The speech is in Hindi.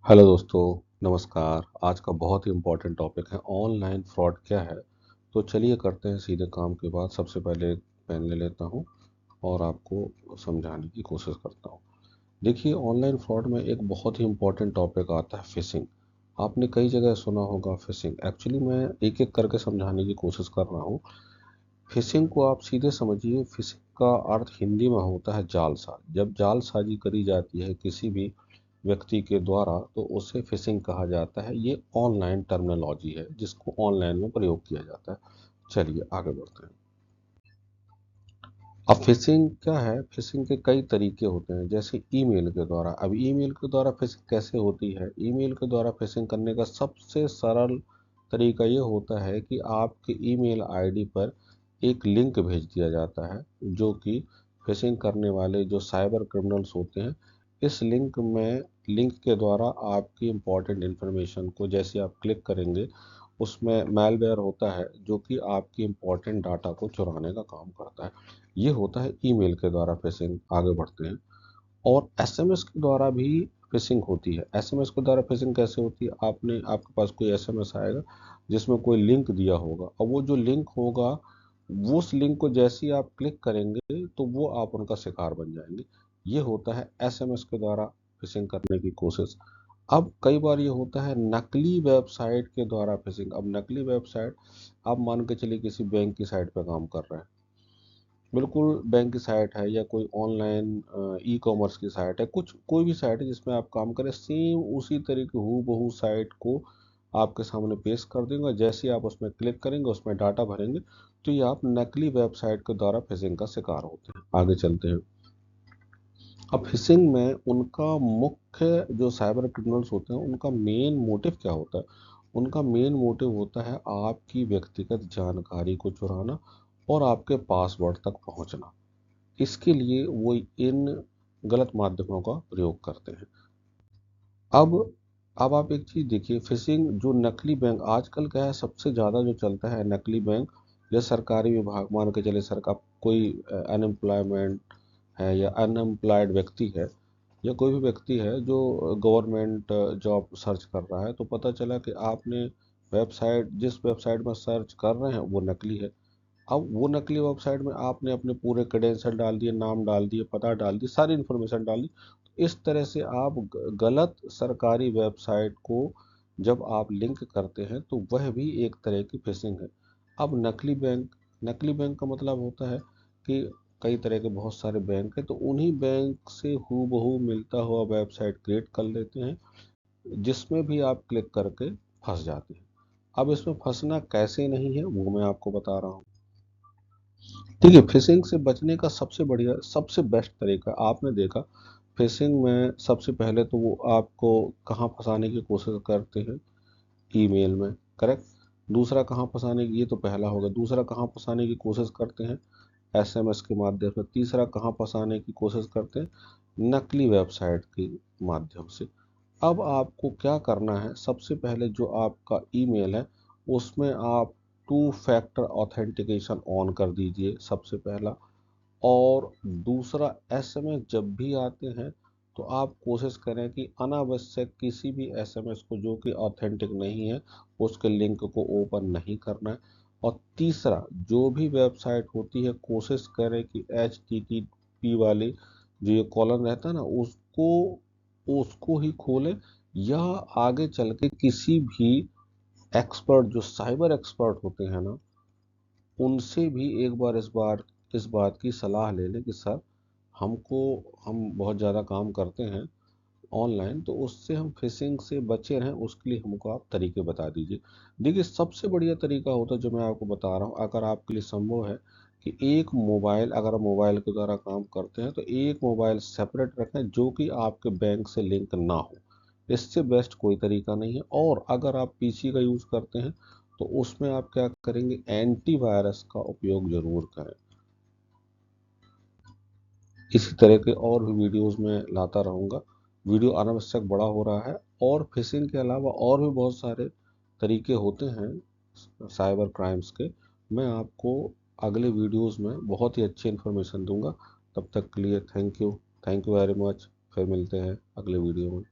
हेलो दोस्तों, नमस्कार। आज का बहुत ही इम्पोर्टेंट टॉपिक है ऑनलाइन फ्रॉड क्या है। तो चलिए करते हैं सीधे काम की बात। सबसे पहले एक पेन ले लेता हूँ और आपको समझाने की कोशिश करता हूँ। देखिए, ऑनलाइन फ्रॉड में एक बहुत ही इम्पोर्टेंट टॉपिक आता है फिशिंग। आपने कई जगह सुना होगा फिशिंग। एक्चुअली मैं एक एक करके समझाने की कोशिश कर रहा हूँ। फिशिंग को आप सीधे समझिए। फिशिंग का अर्थ हिंदी में होता है जालसाज। जब जालसाजी करी जाती है किसी भी व्यक्ति के द्वारा तो उसे फिशिंग कहा जाता है। ये ऑनलाइन टर्मिनोलॉजी है जिसको ऑनलाइन में प्रयोग किया जाता है। चलिए आगे बढ़ते हैं। अब फिशिंग क्या है? फिशिंग के कई तरीके होते हैं, जैसे ईमेल के द्वारा। अब ईमेल के द्वारा फिशिंग कैसे होती है? ईमेल के द्वारा फिशिंग करने का सबसे सरल तरीका ये होता है कि आपके ईमेल आईडी पर एक लिंक भेज दिया जाता है, जो कि फिशिंग करने वाले जो साइबर क्रिमिनल्स होते हैं, इस लिंक के द्वारा आपकी इम्पोर्टेंट इन्फॉर्मेशन को जैसे आप क्लिक करेंगे, उसमें मैलवेयर होता है जो कि आपकी इम्पोर्टेंट डाटा को चुराने का काम करता है। ये होता है ईमेल के द्वारा फिशिंग। आगे बढ़ते हैं। और एसएमएस के द्वारा भी फिशिंग होती है। एसएमएस के द्वारा फिशिंग कैसे होती है? आपके पास कोई एसएमएस आएगा जिसमें कोई लिंक दिया होगा, और वो जो लिंक होगा, वो उस लिंक को जैसे ही आप क्लिक करेंगे तो वो आप उनका शिकार बन जाएंगे। ये होता है एसएमएस के द्वारा फिशिंग करने की कोशिश। अब कई बार ये होता है नकली वेबसाइट के द्वारा फिशिंग। अब नकली वेबसाइट, आप मान के चलिए किसी बैंक की साइट पर काम कर रहे हैं। बिल्कुल बैंक की साइट है या कोई ऑनलाइन ई कॉमर्स की साइट है, कुछ कोई भी साइट है जिसमें आप काम करें, सेम उसी तरीके हूबहू साइट को आपके सामने पेश कर देंगे। जैसे ही आप उसमें क्लिक करेंगे, उसमें डाटा भरेंगे, तो ये आप नकली वेबसाइट के द्वारा फिशिंग का शिकार होते हैं। आगे चलते हैं। अब फिशिंग में उनका मुख्य जो साइबर क्रिमिनल्स होते हैं, उनका मेन मोटिव क्या होता है? उनका मेन मोटिव होता है आपकी व्यक्तिगत जानकारी को चुराना और आपके पासवर्ड तक पहुंचना। इसके लिए वो इन गलत माध्यमों का प्रयोग करते हैं। अब अब आप एक चीज़ देखिए, फिशिंग जो नकली बैंक आजकल क्या है, सबसे ज़्यादा जो चलता है नकली बैंक। जैसे सरकारी विभाग, मान के चले सरकार, कोई अनएम्प्लॉयमेंट है या अनएम्प्लॉयड व्यक्ति है, या कोई भी व्यक्ति है जो गवर्नमेंट जॉब सर्च कर रहा है, तो पता चला कि आपने जिस वेबसाइट में सर्च कर रहे हैं वो नकली है। अब वो नकली वेबसाइट में आपने अपने पूरे क्रेडेंशियल डाल दिए, नाम डाल दिए, पता डाल दी, सारी इन्फॉर्मेशन डाल दी। तो इस तरह से आप गलत सरकारी वेबसाइट को जब आप लिंक करते हैं तो वह भी एक तरह की फिशिंग है। अब नकली बैंक का मतलब होता है कि कई तरह के बहुत सारे बैंक हैं, तो उन्हीं बैंक से हूबहू मिलता हुआ वेबसाइट क्रिएट कर लेते हैं, जिसमें भी आप क्लिक करके फंस जाते हैं। अब इसमें फंसना कैसे नहीं है वो मैं आपको बता रहा हूँ। ठीक है, फिशिंग से बचने का सबसे बढ़िया, सबसे बेस्ट तरीका आपने देखा। फिशिंग में सबसे पहले तो वो आपको कहाँ फंसाने की कोशिश करते हैं? ईमेल में, करेक्ट। दूसरा कहाँ फंसाने की, ये तो पहला होगा। दूसरा कहाँ फंसाने की कोशिश करते हैं? एसएमएस के माध्यम से। तीसरा कहाँ फंसाने की कोशिश करते हैं? नकली वेबसाइट के माध्यम से। अब आपको क्या करना है? सबसे पहले जो आपका ईमेल है, उसमें आप टू फैक्टर ऑथेंटिकेशन ऑन कर दीजिए, सबसे पहला। और दूसरा, एसएमएस जब भी आते हैं तो आप कोशिश करें कि अनावश्यक किसी भी एसएमएस को जो कि ऑथेंटिक नहीं है, उसके लिंक को ओपन नहीं करना है। और तीसरा, जो भी वेबसाइट होती है, कोशिश करें कि HTTP वाली जो ये कॉलम रहता है ना, उसको उसको ही खोलें, या आगे चल के किसी भी एक्सपर्ट, जो साइबर एक्सपर्ट होते हैं ना, उनसे भी एक बार इस बात की सलाह ले लें कि सर, हमको हम बहुत ज़्यादा काम करते हैं ऑनलाइन, तो उससे हम फिशिंग से बचे रहें, उसके लिए हमको आप तरीके बता दीजिए। देखिए, सबसे बढ़िया तरीका होता है जो मैं आपको बता रहा हूँ, अगर आपके लिए संभव है कि एक मोबाइल, अगर आप मोबाइल के द्वारा काम करते हैं तो एक मोबाइल सेपरेट रखें जो कि आपके बैंक से लिंक ना हो। इससे बेस्ट कोई तरीका नहीं है। और अगर आप पीसी का यूज़ करते हैं तो उसमें आप क्या करेंगे? एंटीवायरस का उपयोग ज़रूर करें। इसी तरह के और भी वीडियोस में लाता रहूँगा। वीडियो अनावश्यक बड़ा हो रहा है। और फिशिंग के अलावा और भी बहुत सारे तरीके होते हैं साइबर क्राइम्स के। मैं आपको अगले वीडियोस में बहुत ही अच्छी इन्फॉर्मेशन दूंगा। तब तक के लिए थैंक यू वेरी मच। फिर मिलते हैं अगले वीडियो में।